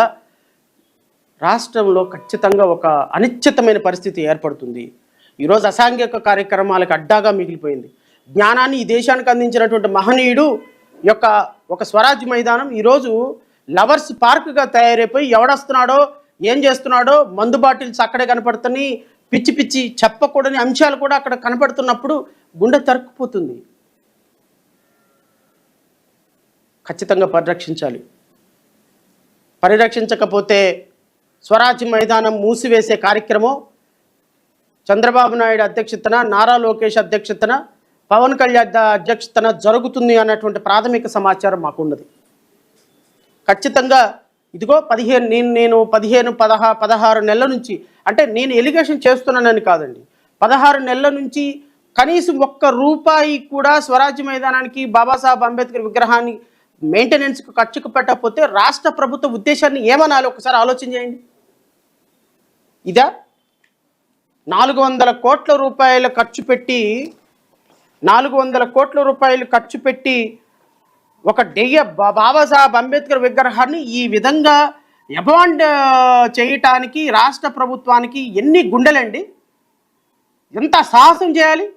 రాష్ట్రంలో ఖచ్చితంగా ఒక అనిశ్చితమైన పరిస్థితి ఏర్పడుతుంది. ఈరోజు అసాంఘిక కార్యక్రమాలకు అడ్డాగా మిగిలిపోయింది. జ్ఞానాన్ని ఈ దేశానికి అందించినటువంటి మహనీయుడు యొక్క ఒక స్వరాజ్ మైదానం ఈరోజు లవర్స్ పార్క్గా తయారైపోయి ఎవడొస్తున్నాడో ఏం చేస్తున్నాడో మందు బాటిల్స్ అక్కడే కనపడుతున్నాయి, పిచ్చి పిచ్చి చెప్పకూడని అంశాలు కూడా అక్కడ కనపడుతున్నప్పుడు గుండె తరుక్కుపోతుంది. ఖచ్చితంగా పరిరక్షించాలి. పరిరక్షించకపోతే స్వరాజ్ మైదానం మూసివేసే కార్యక్రమం చంద్రబాబు నాయుడు అధ్యక్షతన, నారా లోకేష్ అధ్యక్షతన, పవన్ కళ్యాణ్ అధ్యక్షతన జరుగుతుంది అన్నటువంటి ప్రాథమిక సమాచారం మాకున్నది. ఖచ్చితంగా ఇదిగో 16 నెలల నుంచి, అంటే నేను ఎలిగేషన్ చేస్తున్నానని కాదండి, 16 నెలల నుంచి కనీసం ₹1 కూడా స్వరాజ్య మైదానానికి బాబాసాహెబ్ అంబేద్కర్ విగ్రహాన్ని మెయింటెనెన్స్కి ఖర్చుకు పెట్టకపోతే రాష్ట్ర ప్రభుత్వ ఉద్దేశాన్ని ఏమనాలి ఒకసారి ఆలోచన చేయండి. ఇదా 400 కోట్ల రూపాయలు ఖర్చు పెట్టి 400 కోట్ల రూపాయలు ఖర్చు పెట్టి ఒక బాబాసాహెబ్ అంబేద్కర్ విగ్రహాన్ని ఈ విధంగా అబాండ్ చేయటానికి రాష్ట్ర ప్రభుత్వానికి ఎన్ని గుండెలండి, ఎంత సాహసం చేయాలి?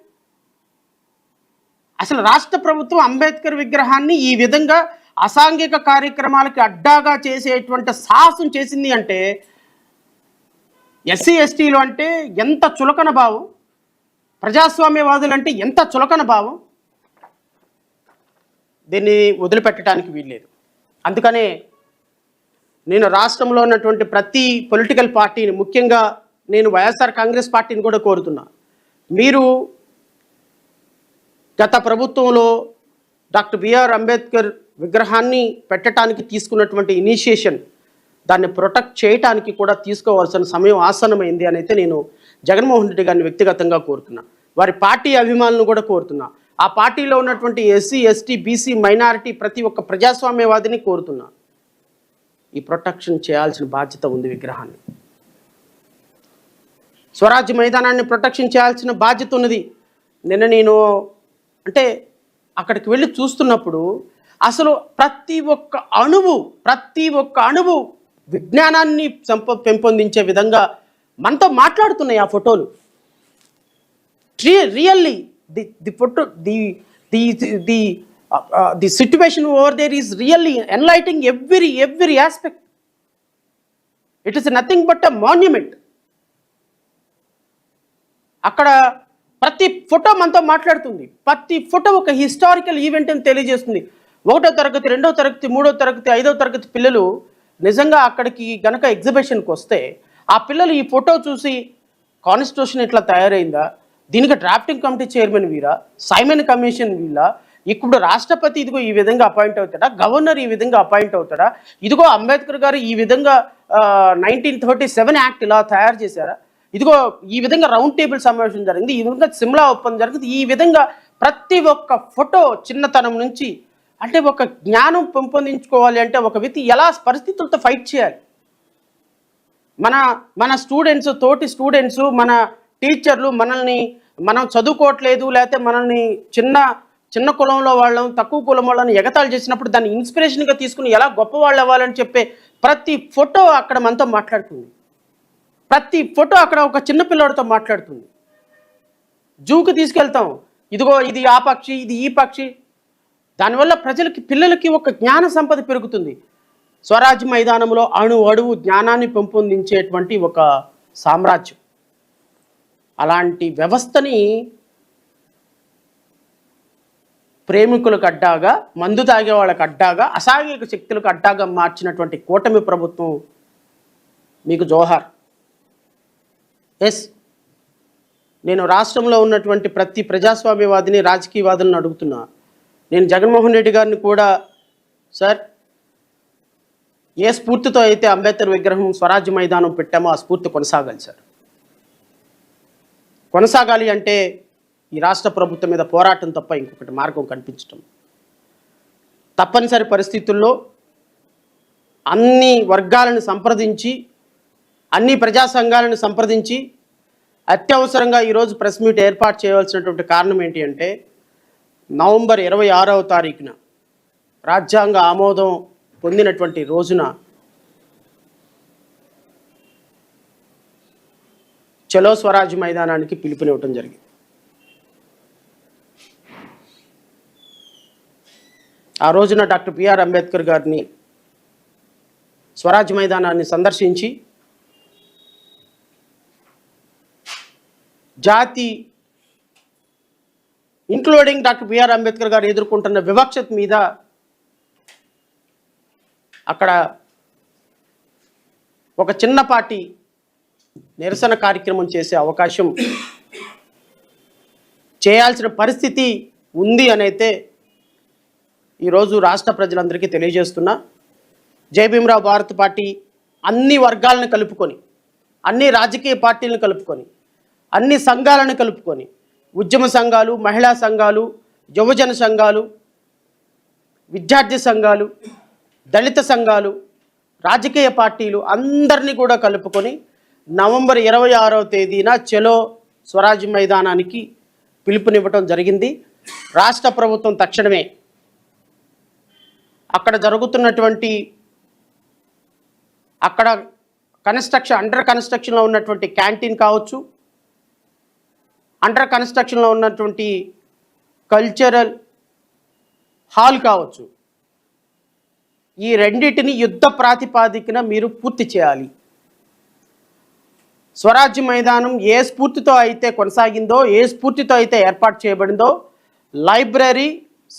అసలు రాష్ట్ర ప్రభుత్వం అంబేద్కర్ విగ్రహాన్ని ఈ విధంగా అసాంఘిక కార్యక్రమాలకి అడ్డాగా చేసేటువంటి సాహసం చేసింది అంటే ఎస్సీ ఎస్టీలు అంటే ఎంత చులకన భావం, ప్రజాస్వామ్యవాదులు అంటే ఎంత చులకన భావం. దీన్ని వదిలిపెట్టడానికి వీల్లేదు. అందుకనే నేను రాష్ట్రంలో ఉన్నటువంటి ప్రతి పొలిటికల్ పార్టీని, ముఖ్యంగా నేను వైఎస్ఆర్ కాంగ్రెస్ పార్టీని కూడా కోరుతున్నా, మీరు గత ప్రభుత్వంలో డాక్టర్ బిఆర్ అంబేద్కర్ విగ్రహాన్ని పెట్టడానికి తీసుకున్నటువంటి ఇనిషియేషన్, దాన్ని ప్రొటెక్ట్ చేయడానికి కూడా తీసుకోవాల్సిన సమయం ఆసన్నమైంది అని అయితే నేను జగన్మోహన్ రెడ్డి గారిని వ్యక్తిగతంగా కోరుతున్నా. వారి పార్టీ అభిమానులను కూడా కోరుతున్నా. ఆ పార్టీలో ఉన్నటువంటి ఎస్సీ ఎస్టీ బీసీ మైనారిటీ ప్రతి ఒక్క ప్రజాస్వామ్యవాదిని కోరుతున్నా, ఈ ప్రొటెక్షన్ చేయాల్సిన బాధ్యత ఉంది. విగ్రహాన్ని, స్వరాజ్య మైదానాన్ని ప్రొటెక్షన్ చేయాల్సిన బాధ్యత ఉన్నది. నిన్న నేను అంటే అక్కడికి వెళ్ళి చూస్తున్నప్పుడు అసలు ప్రతి ఒక్క అణువు విజ్ఞానాన్ని పెంపొందించే విధంగా మనతో మాట్లాడుతున్నాయి ఆ ఫోటోలు. Really the photo, the situation over there is really enlightening every aspect. It is nothing but a monument. అక్కడ ప్రతి ఫోటో మనతో మాట్లాడుతుంది, ప్రతి ఫోటో ఒక హిస్టారికల్ ఈవెంట్ అని తెలియజేస్తుంది. 1వ తరగతి 2వ తరగతి 3వ తరగతి 5వ తరగతి పిల్లలు నిజంగా అక్కడికి గనక ఎగ్జిబిషన్కి వస్తే ఆ పిల్లలు ఈ ఫోటో చూసి కాన్స్టిట్యూషన్ ఇట్లా తయారైందా, దీనికి డ్రాఫ్టింగ్ కమిటీ చైర్మన్ వీరా, సైమన్ కమిషన్ వీళ్ళ, ఇప్పుడు రాష్ట్రపతి ఇదిగో ఈ విధంగా అపాయింట్ అవుతాడా, గవర్నర్ ఈ విధంగా అపాయింట్ అవుతాడా, ఇదిగో అంబేద్కర్ గారు ఈ విధంగా 1937 యాక్ట్ ఇలా తయారు చేశారా, ఇదిగో ఈ విధంగా రౌండ్ టేబుల్ సమావేశం జరిగింది, ఈ విధంగా సిమ్లా ఒప్పందం జరిగింది, ఈ విధంగా ప్రతి ఒక్క ఫోటో చిన్నతనం నుంచి, అంటే ఒక జ్ఞానం పెంపొందించుకోవాలి అంటే ఒక వ్యక్తి ఎలా పరిస్థితులతో ఫైట్ చేయాలి, మన మన స్టూడెంట్స్, తోటి స్టూడెంట్స్, మన టీచర్లు మనం చదువుకోవట్లేదు, లేకపోతే మనల్ని చిన్న కులంలో వాళ్ళం, తక్కువ కులం వాళ్ళని ఎగతాళి చేసినప్పుడు దాన్ని ఇన్స్పిరేషన్గా తీసుకుని ఎలా గొప్పవాళ్ళు అవ్వాలని చెప్పే ప్రతి ఫోటో అక్కడ మనతో మాట్లాడుతుంది. ప్రతి ఫోటో అక్కడ ఒక చిన్న పిల్లోడితో మాట్లాడుతుంది. జూకి తీసుకెళ్తాం, ఇదిగో ఇది ఆ పక్షి, ఇది ఈ పక్షి. దానివల్ల పిల్లలకి ఒక జ్ఞాన సంపద పెరుగుతుంది. స్వరాజ్య మైదానంలో అణువు జ్ఞానాన్ని పెంపొందించేటువంటి ఒక సామ్రాజ్యం. అలాంటి వ్యవస్థని ప్రేమికులకు అడ్డాగా, మందు తాగే వాళ్ళకి అడ్డాగా, అసాంఘిక శక్తులకు అడ్డాగా మార్చినటువంటి కూటమి ప్రభుత్వం మీకు జోహార్. ఎస్, నేను రాష్ట్రంలో ఉన్నటువంటి ప్రతి ప్రజాస్వామ్యవాదిని, రాజకీయవాదులను అడుగుతున్నా. నేను జగన్మోహన్ రెడ్డి గారిని కూడా, సార్, ఏ స్ఫూర్తితో అయితే అంబేద్కర్ విగ్రహం స్వరాజ్య మైదానం పెట్టామో ఆ స్ఫూర్తి కొనసాగాలి సార్. కొనసాగాలి అంటే ఈ రాష్ట్ర ప్రభుత్వం మీద పోరాటం తప్ప ఇంకొకటి మార్గం కనిపించటం. తప్పనిసరి పరిస్థితుల్లో అన్ని వర్గాలను సంప్రదించి, అన్ని ప్రజా సంఘాలను సంప్రదించి అత్యవసరంగా ఈరోజు ప్రెస్ మీట్ ఏర్పాటు చేయవలసినటువంటి కారణం ఏంటి అంటే, నవంబర్ 26వ తారీఖున రాజ్యాంగ ఆమోదం పొందినటువంటి రోజున చలో స్వరాజ్ మైదానానికి పిలుపునివ్వటం జరిగింది. ఆ రోజున డాక్టర్ బిఆర్ అంబేద్కర్ గారిని స్వరాజ్ మైదానాన్ని సందర్శించి జాతి, ఇంక్లూడింగ్ డాక్టర్ బిఆర్ అంబేద్కర్ గారు ఎదుర్కొంటున్న వివక్షత మీద అక్కడ ఒక చిన్నపాటి నిరసన కార్యక్రమం చేసే అవకాశం, చేయాల్సిన పరిస్థితి ఉంది అనైతే ఈరోజు రాష్ట్ర ప్రజలందరికీ తెలియజేస్తున్నా. జై భీమరావు భారత్ పార్టీ అన్ని వర్గాలను కలుపుకొని, అన్ని రాజకీయ పార్టీలను కలుపుకొని, అన్ని సంఘాలను కలుపుకొని, ఉద్యమ సంఘాలు, మహిళా సంఘాలు, యువజన సంఘాలు, విద్యార్థి సంఘాలు, దళిత సంఘాలు, రాజకీయ పార్టీలు అందరినీ కూడా కలుపుకొని నవంబర్ 26వ తేదీన చలో స్వరాజ్ మైదానానికి పిలుపునివ్వటం జరిగింది. రాష్ట్ర ప్రభుత్వం తక్షణమే అక్కడ జరుగుతున్నటువంటి, అక్కడ అండర్ కన్స్ట్రక్షన్లో ఉన్నటువంటి క్యాంటీన్ కావచ్చు, అండర్ కన్స్ట్రక్షన్లో ఉన్నటువంటి కల్చరల్ హాల్ కావచ్చు, ఈ రెండింటిని యుద్ధ ప్రాతిపాదికన మీరు పూర్తి చేయాలి. స్వరాజ్య మైదానం ఏ స్ఫూర్తితో అయితే కొనసాగిందో, ఏ స్ఫూర్తితో అయితే ఏర్పాటు చేయబడిందో, లైబ్రరీ,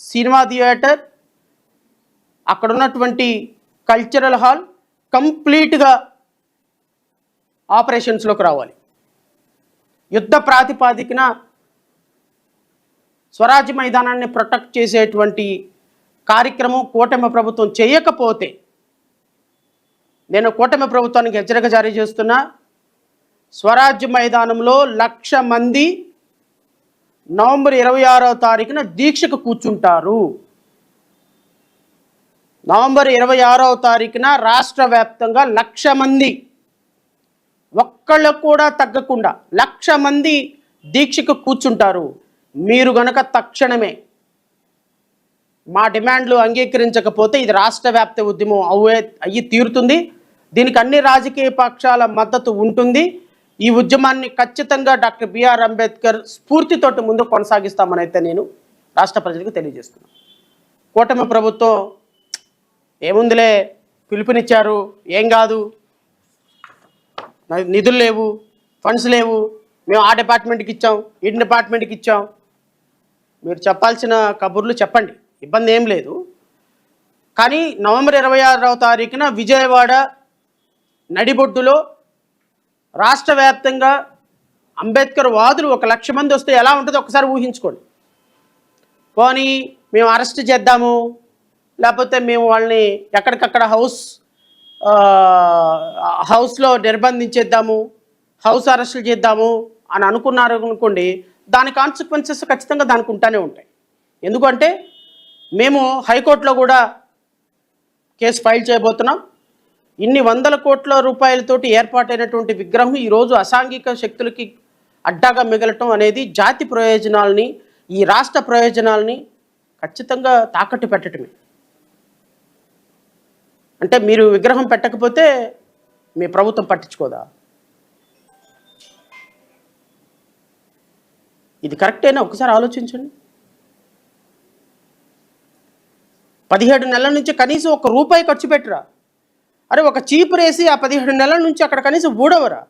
సినిమా థియేటర్, అక్కడ ఉన్నటువంటి కల్చరల్ హాల్ కంప్లీట్గా ఆపరేషన్స్లోకి రావాలి. యుద్ధ ప్రాతిపాదికన స్వరాజ్య మైదానాన్ని ప్రొటెక్ట్ చేసేటువంటి కార్యక్రమం కూటమి ప్రభుత్వం చేయకపోతే నేను కూటమి ప్రభుత్వానికి హెచ్చరిక జారీ చేస్తున్నా. స్వరాజ్య మైదానంలో 1,00,000 మంది నవంబర్ 26వ తారీఖున దీక్షకు కూర్చుంటారు. నవంబర్ 26వ తారీఖున రాష్ట్ర వ్యాప్తంగా 1,00,000 మంది, ఒక్కళ్ళు కూడా తగ్గకుండా 1,00,000 మంది దీక్షకు కూర్చుంటారు. మీరు గనక తక్షణమే మా డిమాండ్లు అంగీకరించకపోతే ఇది రాష్ట్ర వ్యాప్త ఉద్యమం అయ్యి తీరుతుంది. దీనికి అన్ని రాజకీయ పక్షాల మద్దతు ఉంటుంది. ఈ ఉద్యమాన్ని ఖచ్చితంగా డాక్టర్ బిఆర్ అంబేద్కర్ స్ఫూర్తితోటి ముందు కొనసాగిస్తామని అయితే నేను రాష్ట్ర ప్రజలకు తెలియజేస్తున్నాను. కూటమి ప్రభుత్వం ఏముందిలే, పిలుపునిచ్చారు, ఏం కాదు, నిధులు లేవు, ఫండ్స్ లేవు, మేము ఆ డిపార్ట్మెంట్కి ఇచ్చాం, ఈ డిపార్ట్మెంట్కి ఇచ్చాం, మీరు చెప్పాల్సిన కబుర్లు చెప్పండి, ఇబ్బంది ఏం లేదు. కానీ నవంబర్ 26వ తారీఖున విజయవాడ నడిబొడ్డులో రాష్ట్ర వ్యాప్తంగా అంబేద్కర్ వాదులు 1,00,000 మంది వస్తే ఎలా ఉంటుందో ఒకసారి ఊహించుకోండి. పోనీ మేము అరెస్ట్ చేద్దాము, లేకపోతే మేము వాళ్ళని ఎక్కడికక్కడ హౌస్లో నిర్బంధించేద్దాము, హౌస్ అరెస్టులు చేద్దాము అని అనుకున్నారు అనుకోండి, దాని కాన్సిక్వెన్సెస్ ఖచ్చితంగా దానికి ఉంటానే ఉంటాయి. ఎందుకంటే మేము హైకోర్టులో కూడా కేసు ఫైల్ చేయబోతున్నాం. ఇన్ని వందల కోట్ల రూపాయలతోటి ఏర్పాటైనటువంటి విగ్రహం ఈరోజు అసాంఘిక శక్తులకి అడ్డాగా మిగలటం అనేది జాతి ప్రయోజనాలని, ఈ రాష్ట్ర ప్రయోజనాలని ఖచ్చితంగా తాకట్టు పెట్టడమే. అంటే మీరు విగ్రహం పెట్టకపోతే మీ ప్రభుత్వం పట్టించుకోదా? ఇది కరెక్టేనా? ఒకసారి ఆలోచించండి. 17 నెలల నుంచి కనీసం ₹1 ఖర్చు పెట్టరా? అరే ఒక చీపురు వేసి ఆ 17 నెలల నుంచి అక్కడ కనీసం ఊడవరా?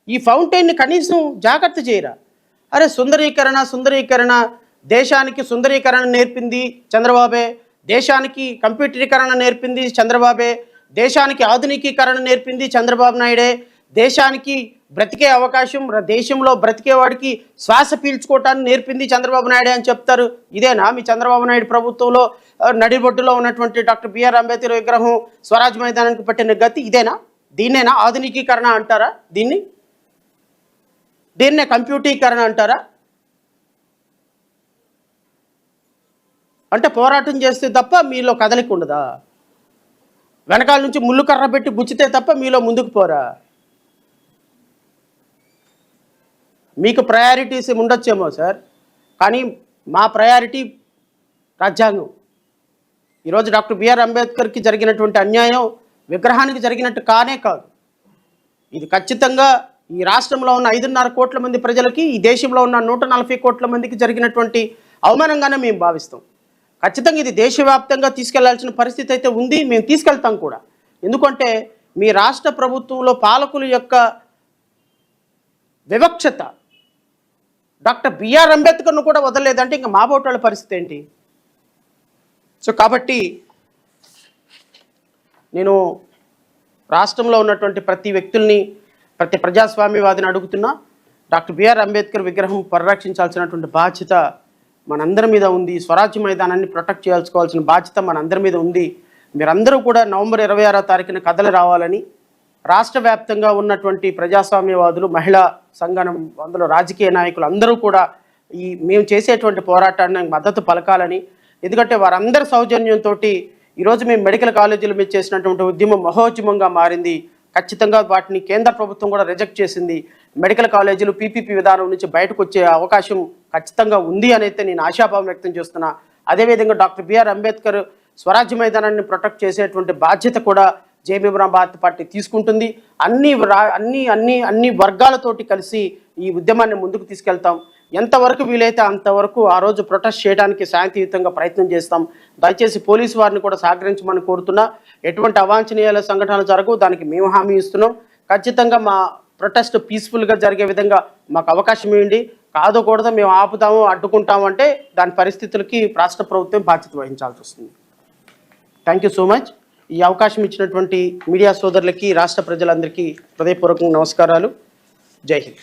ఈ ఫౌంటైన్ని కనీసం జాగ్రత్త చేయరా? అరే సుందరీకరణ దేశానికి సుందరీకరణ నేర్పింది చంద్రబాబే, దేశానికి కంప్యూటరీకరణ నేర్పింది చంద్రబాబే, దేశానికి ఆధునికీకరణ నేర్పింది చంద్రబాబు నాయుడే, దేశానికి బ్రతికే అవకాశం, దేశంలో బ్రతికేవాడికి శ్వాస పీల్చుకోవటాన్ని నేర్పింది చంద్రబాబు నాయుడే అని చెప్తారు. ఇదేనా మీ చంద్రబాబు నాయుడు ప్రభుత్వంలో నడిబొడ్డులో ఉన్నటువంటి డాక్టర్ బిఆర్ అంబేద్కర్ విగ్రహం స్వరాజ్ మైదానానికి పట్టిన గతి ఇదేనా? దీన్నేనా ఆధునికీకరణ అంటారా? దీన్నే కంప్యూటరీకరణ అంటారా? అంటే పోరాటం చేస్తే తప్ప మీలో కదలిక ఉండదా? వెనకాల నుంచి ముళ్ళు కర్ర పెట్టి గుచ్చితే తప్ప మీలో ముందుకు పోరా? మీకు ప్రయారిటీస్ ఉండొచ్చేమో సార్, కానీ మా ప్రయారిటీ రాజ్యాంగం. ఈరోజు డాక్టర్ బిఆర్ అంబేద్కర్కి జరిగినటువంటి అన్యాయం విగ్రహానికి జరిగినట్టు కానే కాదు. ఇది ఖచ్చితంగా ఈ రాష్ట్రంలో ఉన్న 5.5 కోట్ల మంది ప్రజలకి, ఈ దేశంలో ఉన్న 140 కోట్ల మందికి జరిగినటువంటి అవమానంగానే మేము భావిస్తాం. ఖచ్చితంగా ఇది దేశవ్యాప్తంగా తీసుకెళ్లాల్సిన పరిస్థితి అయితే ఉంది, మేము తీసుకెళ్తాం కూడా. ఎందుకంటే మీ రాష్ట్ర ప్రభుత్వంలో పాలకుల యొక్క వివక్షత డాక్టర్ బిఆర్ అంబేద్కర్ను కూడా వదలలేదంటే ఇంకా మా బోటాళ్ళ పరిస్థితి ఏంటి? సో కాబట్టి నేను రాష్ట్రంలో ఉన్నటువంటి ప్రతి వ్యక్తుల్ని, ప్రతి ప్రజాస్వామ్యవాదిని అడుగుతున్నా, డాక్టర్ బిఆర్ అంబేద్కర్ విగ్రహం పరిరక్షించాల్సినటువంటి బాధ్యత మనందరి మీద ఉంది. స్వరాజ్య మైదానాన్ని ప్రొటెక్ట్ చేయాల్సుకోవాల్సిన బాధ్యత మనందరి మీద ఉంది. మీరందరూ కూడా నవంబర్ 26వ తారీఖున కథలు రావాలని రాష్ట్ర వ్యాప్తంగా ఉన్నటువంటి ప్రజాస్వామ్యవాదులు, మహిళా సంఘం, అందులో రాజకీయ నాయకులు అందరూ కూడా మేము చేసేటువంటి పోరాటాన్ని మద్దతు పలకాలని, ఎందుకంటే వారందరి సౌజన్యంతో ఈరోజు మేము మెడికల్ కాలేజీల మీద చేసినటువంటి ఉద్యమం మహోద్యమంగా మారింది. ఖచ్చితంగా వాటిని కేంద్ర ప్రభుత్వం కూడా రిజెక్ట్ చేసింది. మెడికల్ కాలేజీలు పీపీపీ విధానం నుంచి బయటకు వచ్చే అవకాశం ఖచ్చితంగా ఉంది అని అయితే నేను ఆశాభావం వ్యక్తం చేస్తున్నా. అదేవిధంగా డాక్టర్ బిఆర్ అంబేద్కర్ స్వరాజ్య మైదానాన్ని ప్రొటెక్ట్ చేసేటువంటి బాధ్యత కూడా జేబీఎం భారత పార్టీ తీసుకుంటుంది. అన్ని వర్గాలతోటి కలిసి ఈ ఉద్యమాన్ని ముందుకు తీసుకెళ్తాం. ఎంతవరకు వీలైతే అంతవరకు ఆ రోజు ప్రొటెస్ట్ చేయడానికి శాంతియుతంగా ప్రయత్నం చేస్తాం. దయచేసి పోలీసు వారిని కూడా సహకరించమని కోరుతున్నా. ఎటువంటి అవాంఛనీయాల సంఘటనలు జరగవు, దానికి మేము హామీ ఇస్తున్నాం. ఖచ్చితంగా మా ప్రొటెస్ట్ పీస్ఫుల్గా జరిగే విధంగా మాకు అవకాశం ఇవ్వండి. కాదకూడదు మేము ఆపుతాము, అడ్డుకుంటాము అంటే దాని పరిస్థితులకి రాష్ట్ర ప్రభుత్వం బాధ్యత వహించాల్సి వస్తుంది. Thank you so much. ఈ అవకాశం ఇచ్చినటువంటి మీడియా సోదరులకి, రాష్ట్ర ప్రజలందరికీ హృదయపూర్వకంగా నమస్కారాలు. జై హింద్.